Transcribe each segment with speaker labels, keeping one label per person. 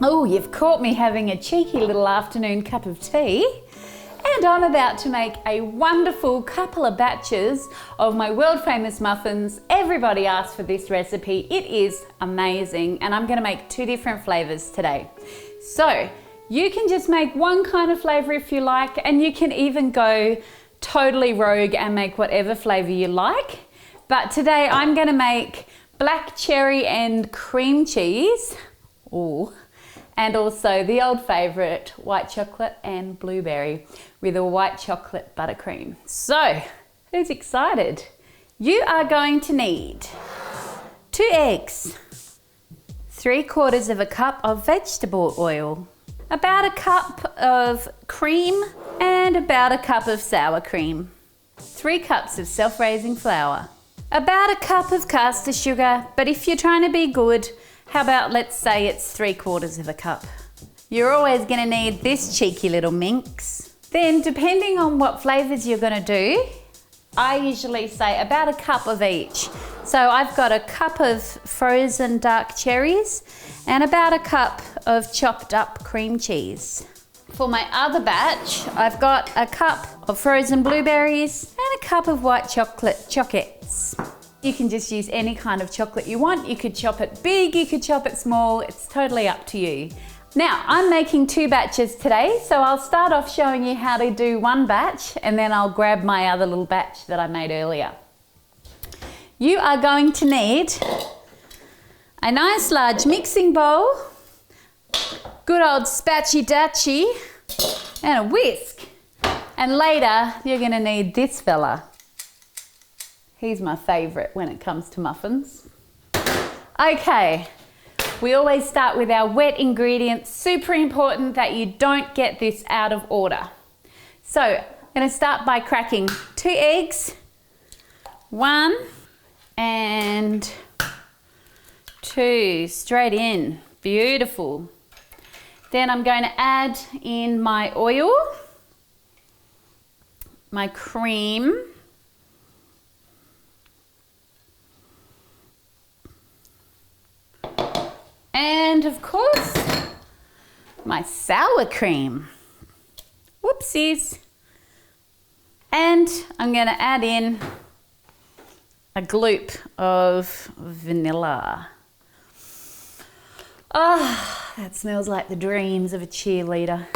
Speaker 1: Oh, you've caught me having a cheeky little afternoon cup of tea. And I'm about to make a wonderful couple of batches of my world famous muffins. Everybody asked for this recipe. It is amazing. And I'm gonna make 2 different flavors today. So you can just make one kind of flavor if you like, and you can even go totally rogue and make whatever flavor you like. But today I'm gonna make black cherry and cream cheese. Ooh. And also the old favorite, white chocolate and blueberry with a white chocolate buttercream. So, who's excited? You are going to need 2 eggs, 3/4 of a cup of vegetable oil, about a cup of cream, and about a cup of sour cream, 3 cups of self-raising flour, about a cup of caster sugar, but if you're trying to be good, how about let's say it's 3/4 of a cup. You're always gonna need this cheeky little minx. Then depending on what flavors you're gonna do, I usually say about a cup of each. So I've got a cup of frozen dark cherries and about a cup of chopped up cream cheese. For my other batch, I've got a cup of frozen blueberries and a cup of white chocolate chocolats. You can just use any kind of chocolate you want. You could chop it big, you could chop it small. It's totally up to you. Now, I'm making 2 batches today, so I'll start off showing you how to do one batch and then I'll grab my other little batch that I made earlier. You are going to need a nice large mixing bowl, good old spatchy-datchy, and a whisk. And later, you're gonna need this fella. He's my favorite when it comes to muffins. Okay, we always start with our wet ingredients. Super important that you don't get this out of order. So, I'm gonna start by cracking 2 eggs, 1 and 2, straight in, beautiful. Then I'm going to add in my oil, my cream, and of course, my sour cream. Whoopsies. And I'm gonna add in a gloop of vanilla. Oh, that smells like the dreams of a cheerleader.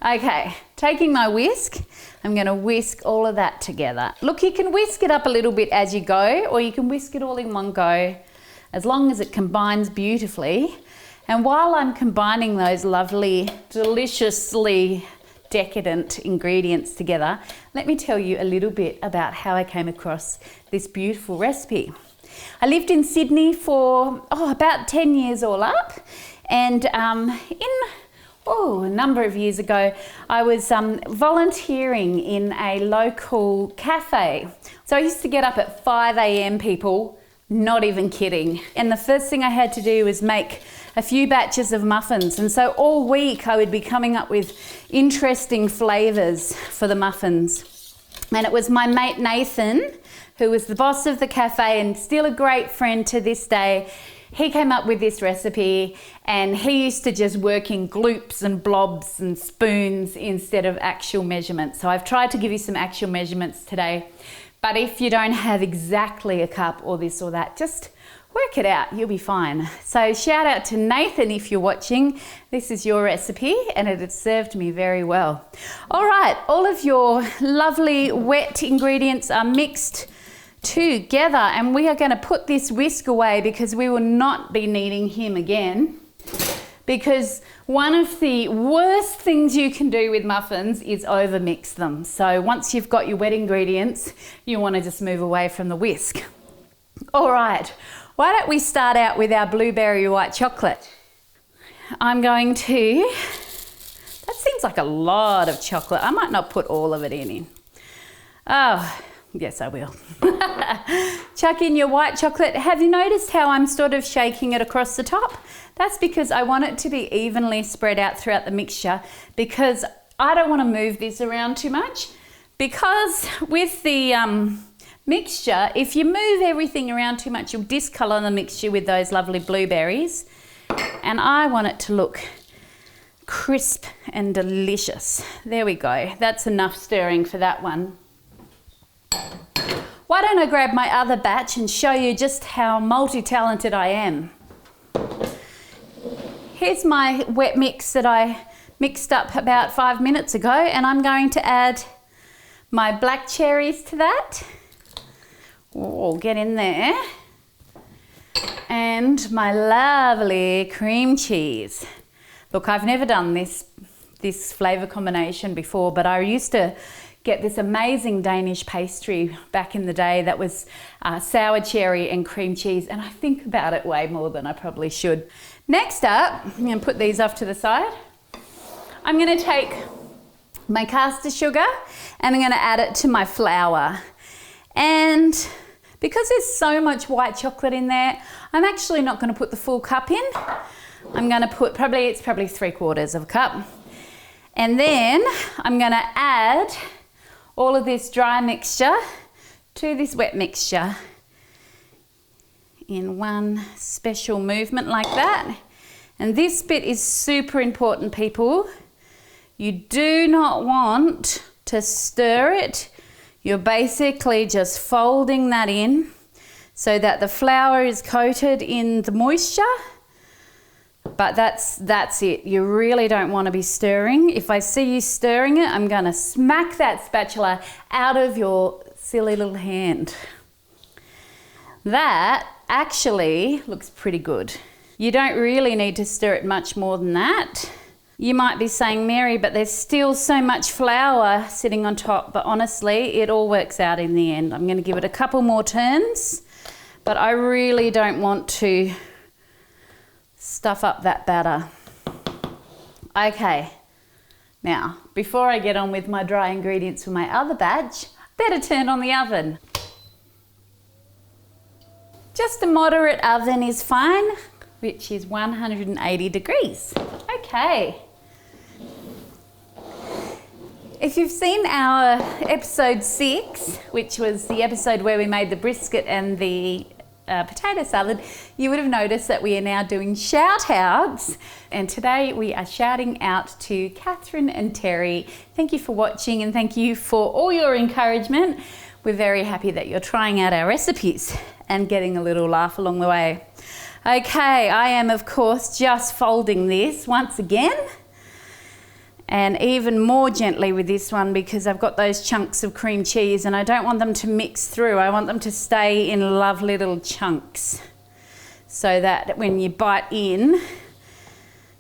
Speaker 1: Okay, taking my whisk, I'm gonna whisk all of that together. Look, you can whisk it up a little bit as you go, or you can whisk it all in one go, as long as it combines beautifully. And while I'm combining those lovely, deliciously decadent ingredients together, let me tell you a little bit about how I came across this beautiful recipe. I lived in Sydney for about 10 years all up, and a number of years ago, I was volunteering in a local cafe. So I used to get up at 5 a.m. people, not even kidding. And the first thing I had to do was make a few batches of muffins. And so all week I would be coming up with interesting flavors for the muffins. And it was my mate Nathan, who was the boss of the cafe and still a great friend to this day. He came up with this recipe, and he used to just work in gloops and blobs and spoons instead of actual measurements. So I've tried to give you some actual measurements today. But if you don't have exactly a cup or this or that, just work it out, you'll be fine. So shout out to Nathan if you're watching. This is your recipe and it has served me very well. All right, all of your lovely wet ingredients are mixed together, and we are going to put this whisk away because we will not be needing him again. Because one of the worst things you can do with muffins is overmix them. So once you've got your wet ingredients, you want to just move away from the whisk. All right, why don't we start out with our blueberry white chocolate? I'm going to, that seems like a lot of chocolate. I might not put all of it in. Oh, yes, I will. Chuck in your white chocolate. Have you noticed how I'm sort of shaking it across the top? That's because I want it to be evenly spread out throughout the mixture, because I don't want to move this around too much. Because with the mixture, if you move everything around too much, you'll discolour the mixture with those lovely blueberries. And I want it to look crisp and delicious. There we go. That's enough stirring for that one. Why don't I grab my other batch and show you just how multi-talented I am. Here's my wet mix that I mixed up about 5 minutes ago, and I'm going to add my black cherries to that. Oh, get in there. And my lovely cream cheese. Look, I've never done this flavour combination before, but I used to get this amazing Danish pastry back in the day that was sour cherry and cream cheese, and I think about it way more than I probably should. Next up, I'm going to put these off to the side. I'm going to take my caster sugar and I'm going to add it to my flour. And because there's so much white chocolate in there, I'm actually not going to put the full cup in. I'm going to put probably 3/4 of a cup. And then I'm going to add all of this dry mixture to this wet mixture in one special movement like that. And this bit is super important, people. You do not want to stir it. You're basically just folding that in so that the flour is coated in the moisture. But that's it. You really don't want to be stirring. If I see you stirring it, I'm going to smack that spatula out of your silly little hand. That actually looks pretty good. You don't really need to stir it much more than that. You might be saying, Mary, but there's still so much flour sitting on top. But honestly, it all works out in the end. I'm going to give it a couple more turns, but I really don't want to stuff up that batter. Okay, now before I get on with my dry ingredients for my other batch, better turn on the oven. Just a moderate oven is fine, which is 180 degrees. Okay. If you've seen our episode 6, which was the episode where we made the brisket and the potato salad, you would have noticed that we are now doing shout outs, and today we are shouting out to Catherine and Terry. Thank you for watching and thank you for all your encouragement. We're very happy that you're trying out our recipes and getting a little laugh along the way. Okay, I am of course just folding this once again, and even more gently with this one because I've got those chunks of cream cheese and I don't want them to mix through. I want them to stay in lovely little chunks so that when you bite in,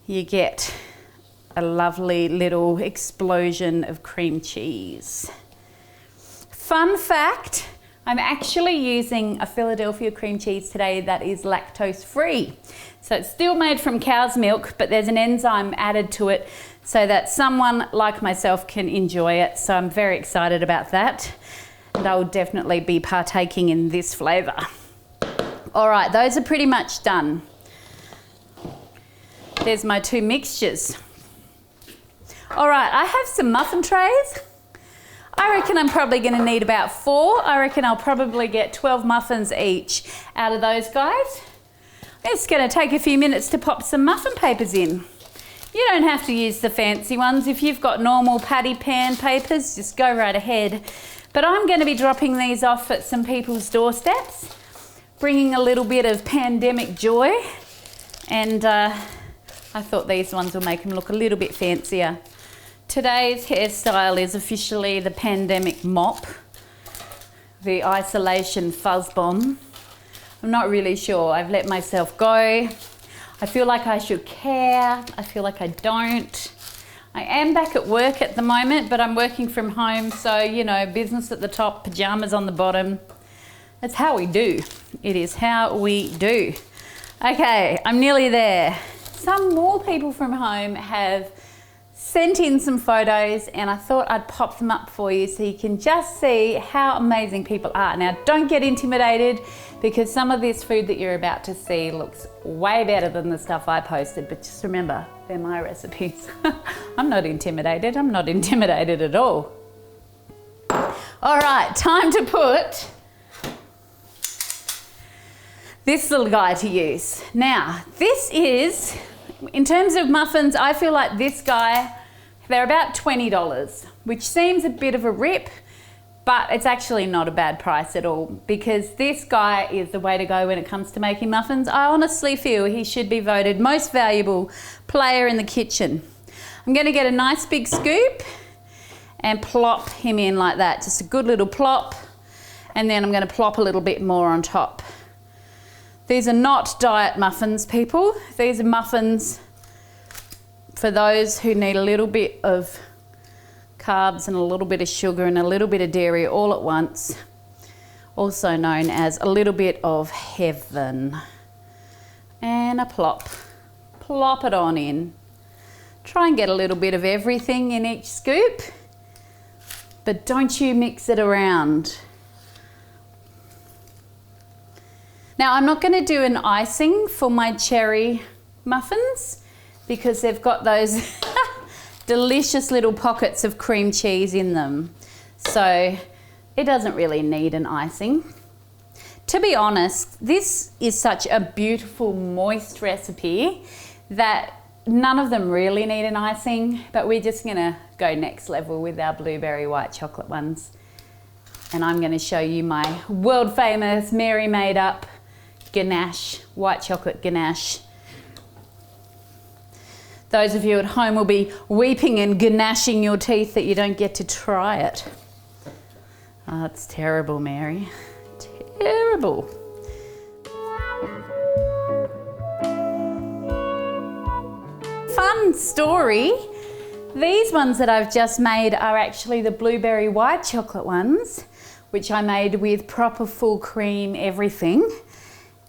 Speaker 1: you get a lovely little explosion of cream cheese. Fun fact, I'm actually using a Philadelphia cream cheese today that is lactose free. So it's still made from cow's milk, but there's an enzyme added to it so that someone like myself can enjoy it. So I'm very excited about that. And I will definitely be partaking in this flavour. All right, those are pretty much done. There's my two mixtures. All right, I have some muffin trays. I reckon I'm probably going to need about 4. I reckon I'll probably get 12 muffins each out of those guys. It's going to take a few minutes to pop some muffin papers in. You don't have to use the fancy ones. If you've got normal patty pan papers, just go right ahead. But I'm going to be dropping these off at some people's doorsteps, bringing a little bit of pandemic joy. And I thought these ones will make them look a little bit fancier. Today's hairstyle is officially the pandemic mop, the isolation fuzz bomb. I'm not really sure. I've let myself go. I feel like I should care. I feel like I don't. I am back at work at the moment, but I'm working from home. So, you know, business at the top, pajamas on the bottom. That's how we do. It is how we do. Okay, I'm nearly there. Some more people from home have sent in some photos and I thought I'd pop them up for you so you can just see how amazing people are. Now, don't get intimidated because some of this food that you're about to see looks way better than the stuff I posted, but just remember, they're my recipes. I'm not intimidated. I'm not intimidated at all. All right, time to put this little guy to use. Now, this is In terms of muffins, I feel like this guy, they're about $20, which seems a bit of a rip, but it's actually not a bad price at all, because this guy is the way to go when it comes to making muffins. I honestly feel he should be voted most valuable player in the kitchen. I'm going to get a nice big scoop and plop him in like that, just a good little plop, and then I'm going to plop a little bit more on top. These are not diet muffins, people. These are muffins for those who need a little bit of carbs and a little bit of sugar and a little bit of dairy all at once, also known as a little bit of heaven. And a plop. Plop it on in. Try and get a little bit of everything in each scoop, but don't you mix it around. Now, I'm not going to do an icing for my cherry muffins because they've got those delicious little pockets of cream cheese in them. So it doesn't really need an icing. To be honest, this is such a beautiful, moist recipe that none of them really need an icing, but we're just going to go next level with our blueberry white chocolate ones. And I'm going to show you my world famous Mary made up ganache, white chocolate ganache. Those of you at home will be weeping and ganashing your teeth that you don't get to try it. Oh, it's terrible, Mary. Terrible. Fun story. These ones that I've just made are actually the blueberry white chocolate ones, which I made with proper full cream everything,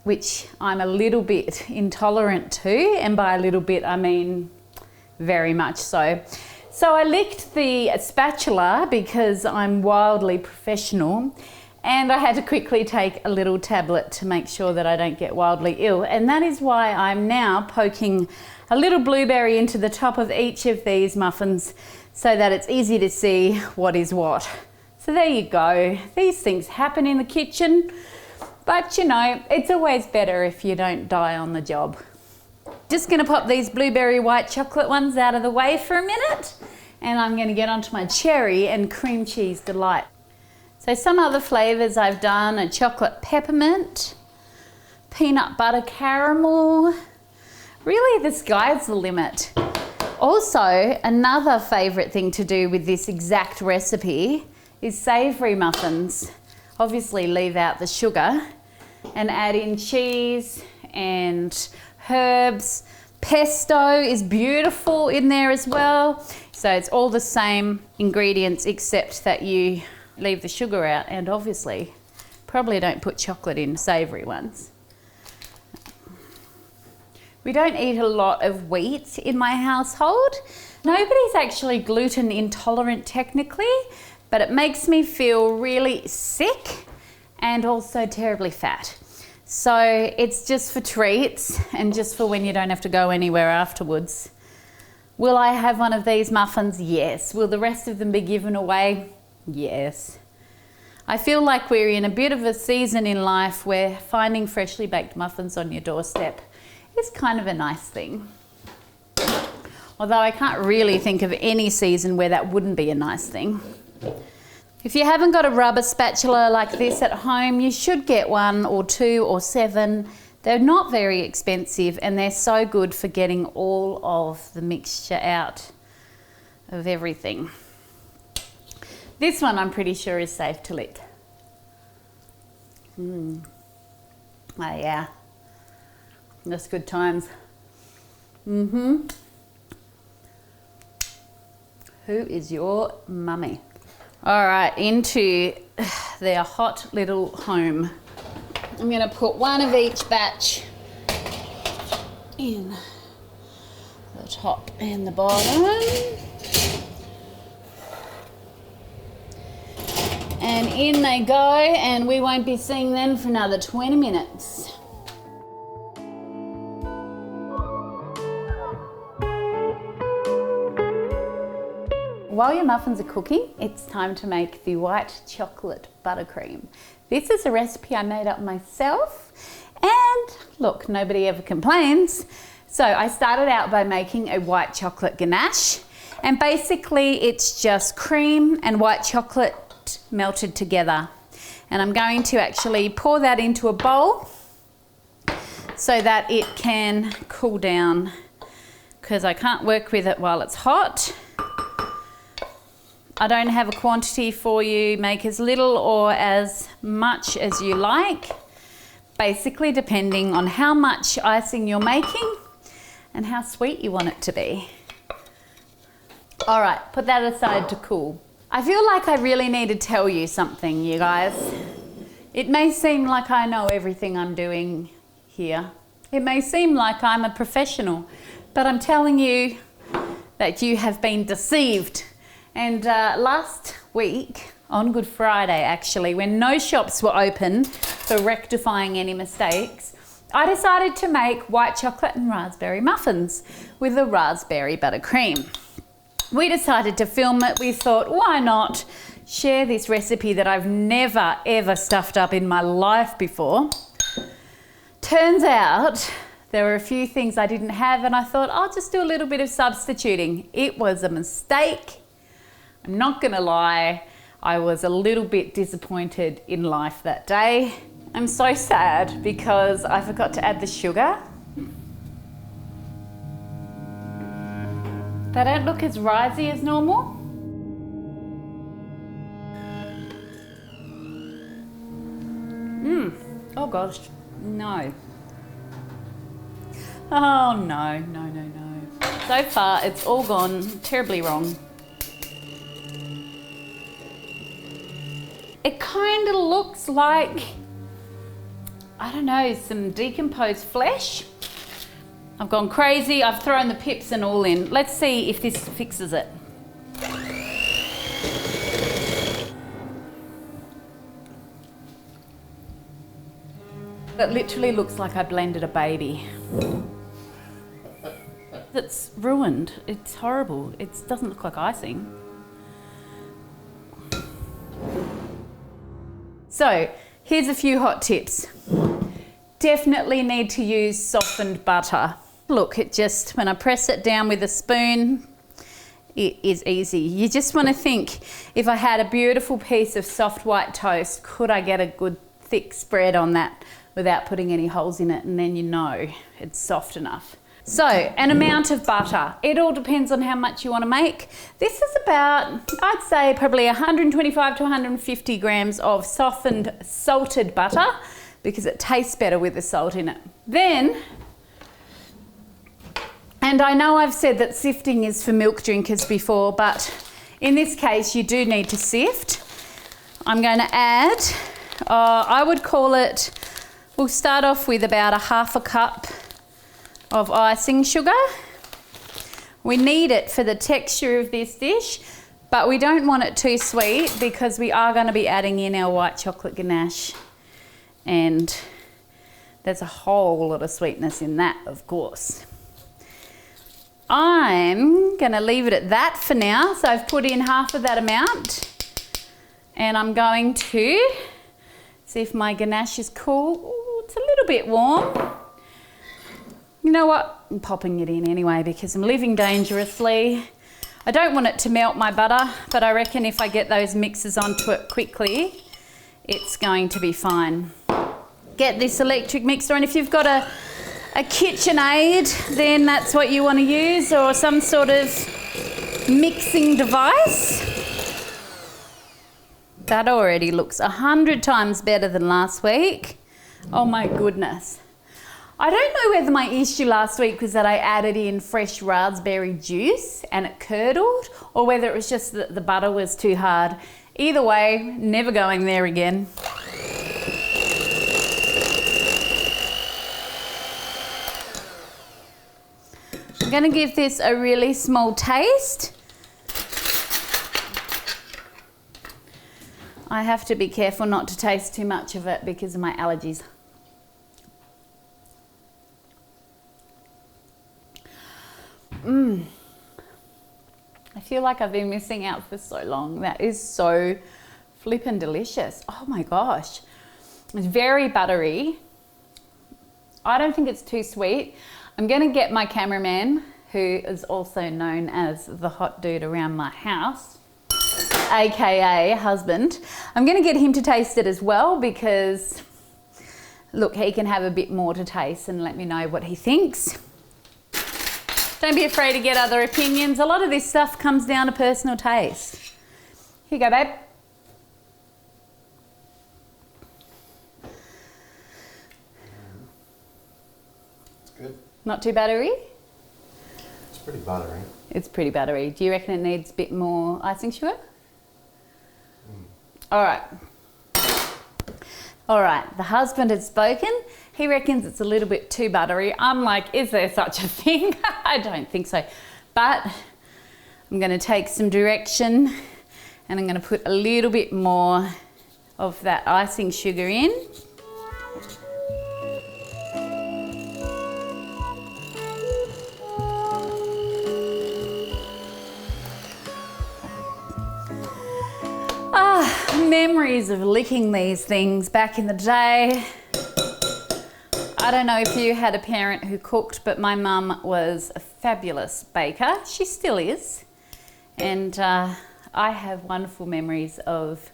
Speaker 1: which I'm a little bit intolerant to, and by a little bit I mean very much so. So I licked the spatula because I'm wildly professional, and I had to quickly take a little tablet to make sure that I don't get wildly ill, and that is why I'm now poking a little blueberry into the top of each of these muffins so that it's easy to see what is what. So there you go. These things happen in the kitchen. But you know, it's always better if you don't die on the job. Just gonna pop these blueberry white chocolate ones out of the way for a minute, and I'm gonna get onto my cherry and cream cheese delight. So some other flavors I've done are chocolate peppermint, peanut butter caramel. Really, the sky's the limit. Also, another favorite thing to do with this exact recipe is savory muffins. Obviously leave out the sugar and add in cheese and herbs. Pesto is beautiful in there as well. So it's all the same ingredients except that you leave the sugar out, and obviously probably don't put chocolate in savory ones. We don't eat a lot of wheat in my household. Nobody's actually gluten intolerant technically, but it makes me feel really sick and also terribly fat. So it's just for treats and just for when you don't have to go anywhere afterwards. Will I have one of these muffins? Yes. Will the rest of them be given away? Yes. I feel like we're in a bit of a season in life where finding freshly baked muffins on your doorstep is kind of a nice thing. Although I can't really think of any season where that wouldn't be a nice thing. If you haven't got a rubber spatula like this at home, you should get one or two or 7. They're not very expensive and they're so good for getting all of the mixture out of everything. This one I'm pretty sure is safe to lick. Oh yeah, that's good times. Who is your mummy? All right, into their hot little home. I'm gonna put one of each batch in the top and the bottom. And in they go, and we won't be seeing them for another 20 minutes. While your muffins are cooking, it's time to make the white chocolate buttercream. This is a recipe I made up myself, and look, nobody ever complains. So I started out by making a white chocolate ganache, and basically it's just cream and white chocolate melted together. And I'm going to actually pour that into a bowl so that it can cool down, because I can't work with it while it's hot. I don't have a quantity for you. Make as little or as much as you like, basically depending on how much icing you're making and how sweet you want it to be. All right, put that aside to cool. I feel like I really need to tell you something, you guys. It may seem like I know everything I'm doing here. It may seem like I'm a professional, but I'm telling you that you have been deceived. And last week, on Good Friday actually, when no shops were open for rectifying any mistakes, I decided to make white chocolate and raspberry muffins with a raspberry buttercream. We decided to film it. We thought, why not share this recipe that I've never ever stuffed up in my life before. Turns out there were a few things I didn't have, and I thought I'll just do a little bit of substituting. It was a mistake. I'm not gonna lie, I was a little bit disappointed in life that day. I'm so sad because I forgot to add the sugar. They don't look as risey as normal. Oh gosh, no. Oh no, no, no, no. So far it's all gone terribly wrong. It kind of looks like, I don't know, some decomposed flesh. I've gone crazy, I've thrown the pips and all in. Let's see if this fixes it. It literally looks like I blended a baby. It's ruined, it's horrible. It doesn't look like icing. So, here's a few hot tips. Definitely need to use softened butter. Look, it just, when I press it down with a spoon, it is easy. You just want to think, if I had a beautiful piece of soft white toast, could I get a good thick spread on that without putting any holes in it? And then you know it's soft enough. So, an amount of butter. It all depends on how much you want to make. This is about, I'd say probably 125 to 150 grams of softened salted butter, because it tastes better with the salt in it. Then, and I know I've said that sifting is for milk drinkers before, but in this case you do need to sift. I'm going to add, I would call it, we'll start off with about a half a cup of icing sugar. We need it for the texture of this dish, but we don't want it too sweet because we are going to be adding in our white chocolate ganache, and there's a whole lot of sweetness in that, of course. I'm going to leave it at that for now, so I've put in half of that amount, and I'm going to see if my ganache is cool. Ooh, it's a little bit warm. You know what? I'm popping it in anyway because I'm living dangerously. I don't want it to melt my butter, but I reckon if I get those mixes onto it quickly, it's going to be fine. Get this electric mixer, and if you've got a KitchenAid, then that's what you want to use, or some sort of mixing device. That already looks 100 times better than last week. Oh my goodness. I don't know whether my issue last week was that I added in fresh raspberry juice and it curdled, or whether it was just that the butter was too hard. Either way, never going there again. I'm going to give this a really small taste. I have to be careful not to taste too much of it because of my allergies. I feel like I've been missing out for so long. That is so flippin' delicious. Oh my gosh. It's very buttery. I don't think it's too sweet. I'm going to get my cameraman, who is also known as the hot dude around my house, aka husband. I'm going to get him to taste it as well because, look, he can have a bit more to taste and let me know what he thinks. Don't be afraid to get other opinions. A lot of this stuff comes down to personal taste. Here you go, babe.
Speaker 2: It's good.
Speaker 1: Not too buttery?
Speaker 2: It's pretty buttery.
Speaker 1: It's pretty buttery. Do you reckon it needs a bit more icing sugar? All right. All right, the husband has spoken. He reckons it's a little bit too buttery. I'm like, is there such a thing? I don't think so. But I'm going to take some direction and I'm going to put a little bit more of that icing sugar in. Memories of licking these things back in the day. I don't know if you had a parent who cooked, but my mum was a fabulous baker. She still is. And I have wonderful memories of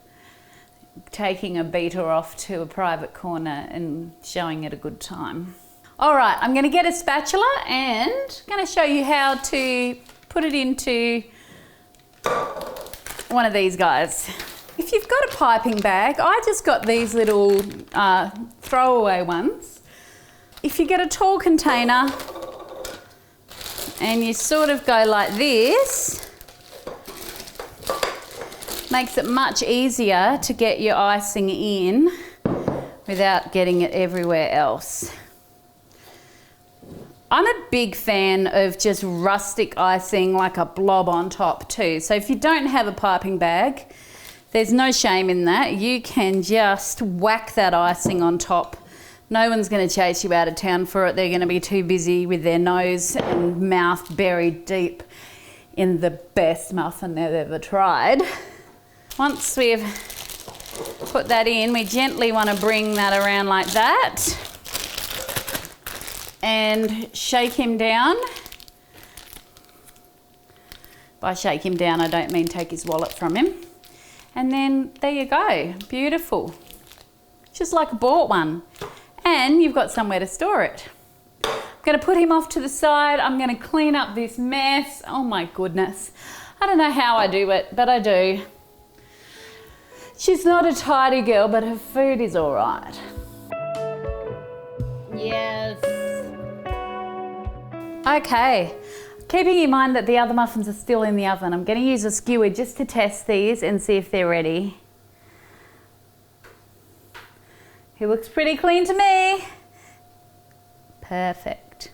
Speaker 1: taking a beater off to a private corner and showing it a good time. All right, I'm going to get a spatula and I'm going to show you how to put it into one of these guys. If you've got a piping bag, I just got these little throwaway ones. If you get a tall container and you sort of go like this, makes it much easier to get your icing in without getting it everywhere else. I'm a big fan of just rustic icing, like a blob on top too. So if you don't have a piping bag, there's no shame in that. You can just whack that icing on top. No one's going to chase you out of town for it. They're going to be too busy with their nose and mouth buried deep in the best muffin they've ever tried. Once we've put that in, we gently want to bring that around like that and shake him down. By shake him down, I don't mean take his wallet from him. And then there you go, beautiful. Just like a bought one. And you've got somewhere to store it. I'm gonna put him off to the side. I'm gonna clean up this mess. Oh my goodness. I don't know how I do it, but I do. She's not a tidy girl, but her food is all right. Yes. Okay. Keeping in mind that the other muffins are still in the oven, I'm going to use a skewer just to test these and see if they're ready. He looks pretty clean to me. Perfect.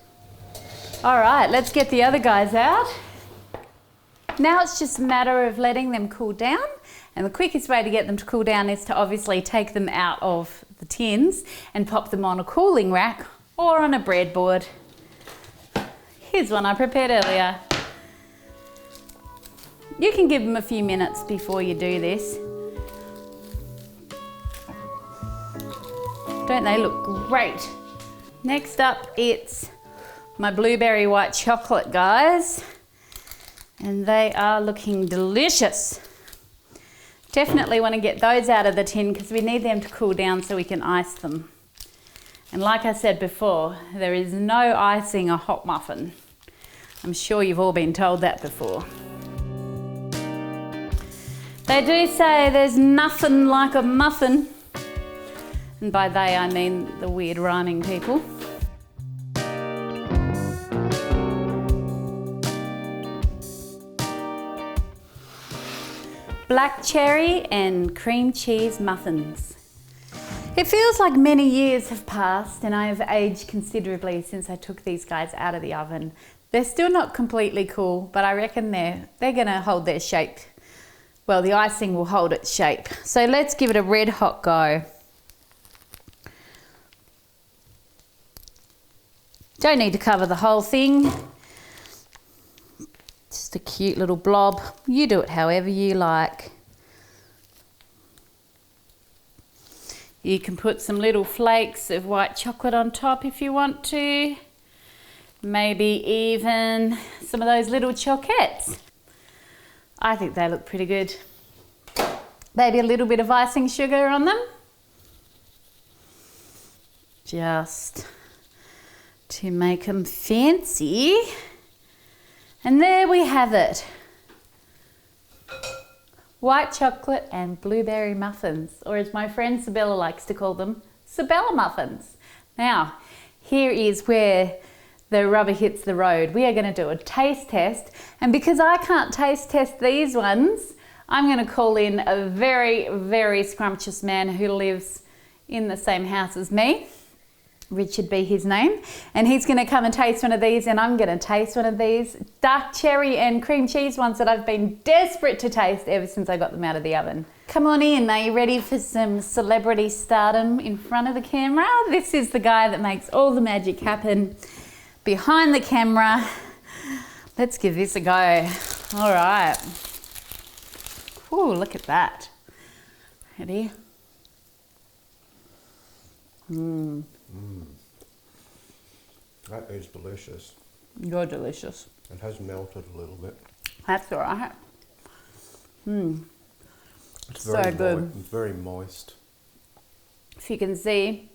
Speaker 1: All right, let's get the other guys out. Now it's just a matter of letting them cool down, and the quickest way to get them to cool down is to obviously take them out of the tins and pop them on a cooling rack or on a breadboard. Here's one I prepared earlier. You can give them a few minutes before you do this. Don't they look great? Next up, it's my blueberry white chocolate guys. And they are looking delicious. Definitely want to get those out of the tin because we need them to cool down so we can ice them. And like I said before, there is no icing a hot muffin. I'm sure you've all been told that before. They do say there's nothing like a muffin. And by they, I mean the weird rhyming people. Black cherry and cream cheese muffins. It feels like many years have passed and I have aged considerably since I took these guys out of the oven. They're still not completely cool, but I reckon they're gonna hold their shape. Well, the icing will hold its shape. So let's give it a red hot go. Don't need to cover the whole thing. Just a cute little blob. You do it however you like. You can put some little flakes of white chocolate on top if you want to. Maybe even some of those little choquettes. I think they look pretty good. Maybe a little bit of icing sugar on them. Just to make them fancy. And there we have it. White chocolate and blueberry muffins, or as my friend Sabella likes to call them, Sabella muffins. Now, here is where the rubber hits the road. We are going to do a taste test, and because I can't taste test these ones, I'm going to call in a very, very scrumptious man who lives in the same house as me. Richard be his name, and he's going to come and taste one of these, and I'm going to taste one of these dark cherry and cream cheese ones that I've been desperate to taste ever since I got them out of the oven. Come on in, are you ready for some celebrity stardom in front of the camera? This is the guy that makes all the magic happen behind the camera. Let's give this a go. All right. Ooh, look at that. Ready?
Speaker 2: That is delicious.
Speaker 1: You're delicious.
Speaker 2: It has melted a little bit.
Speaker 1: That's all right.
Speaker 2: It's
Speaker 1: So
Speaker 2: very
Speaker 1: good.
Speaker 2: very moist.
Speaker 1: If you can see,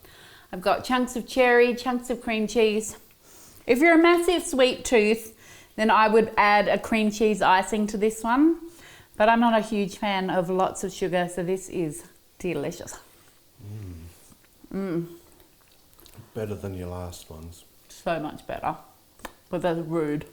Speaker 1: I've got chunks of cherry, chunks of cream cheese. If you're a massive sweet tooth, then I would add a cream cheese icing to this one. But I'm not a huge fan of lots of sugar, so this is delicious.
Speaker 2: Better than your last ones.
Speaker 1: So much better. But that's rude.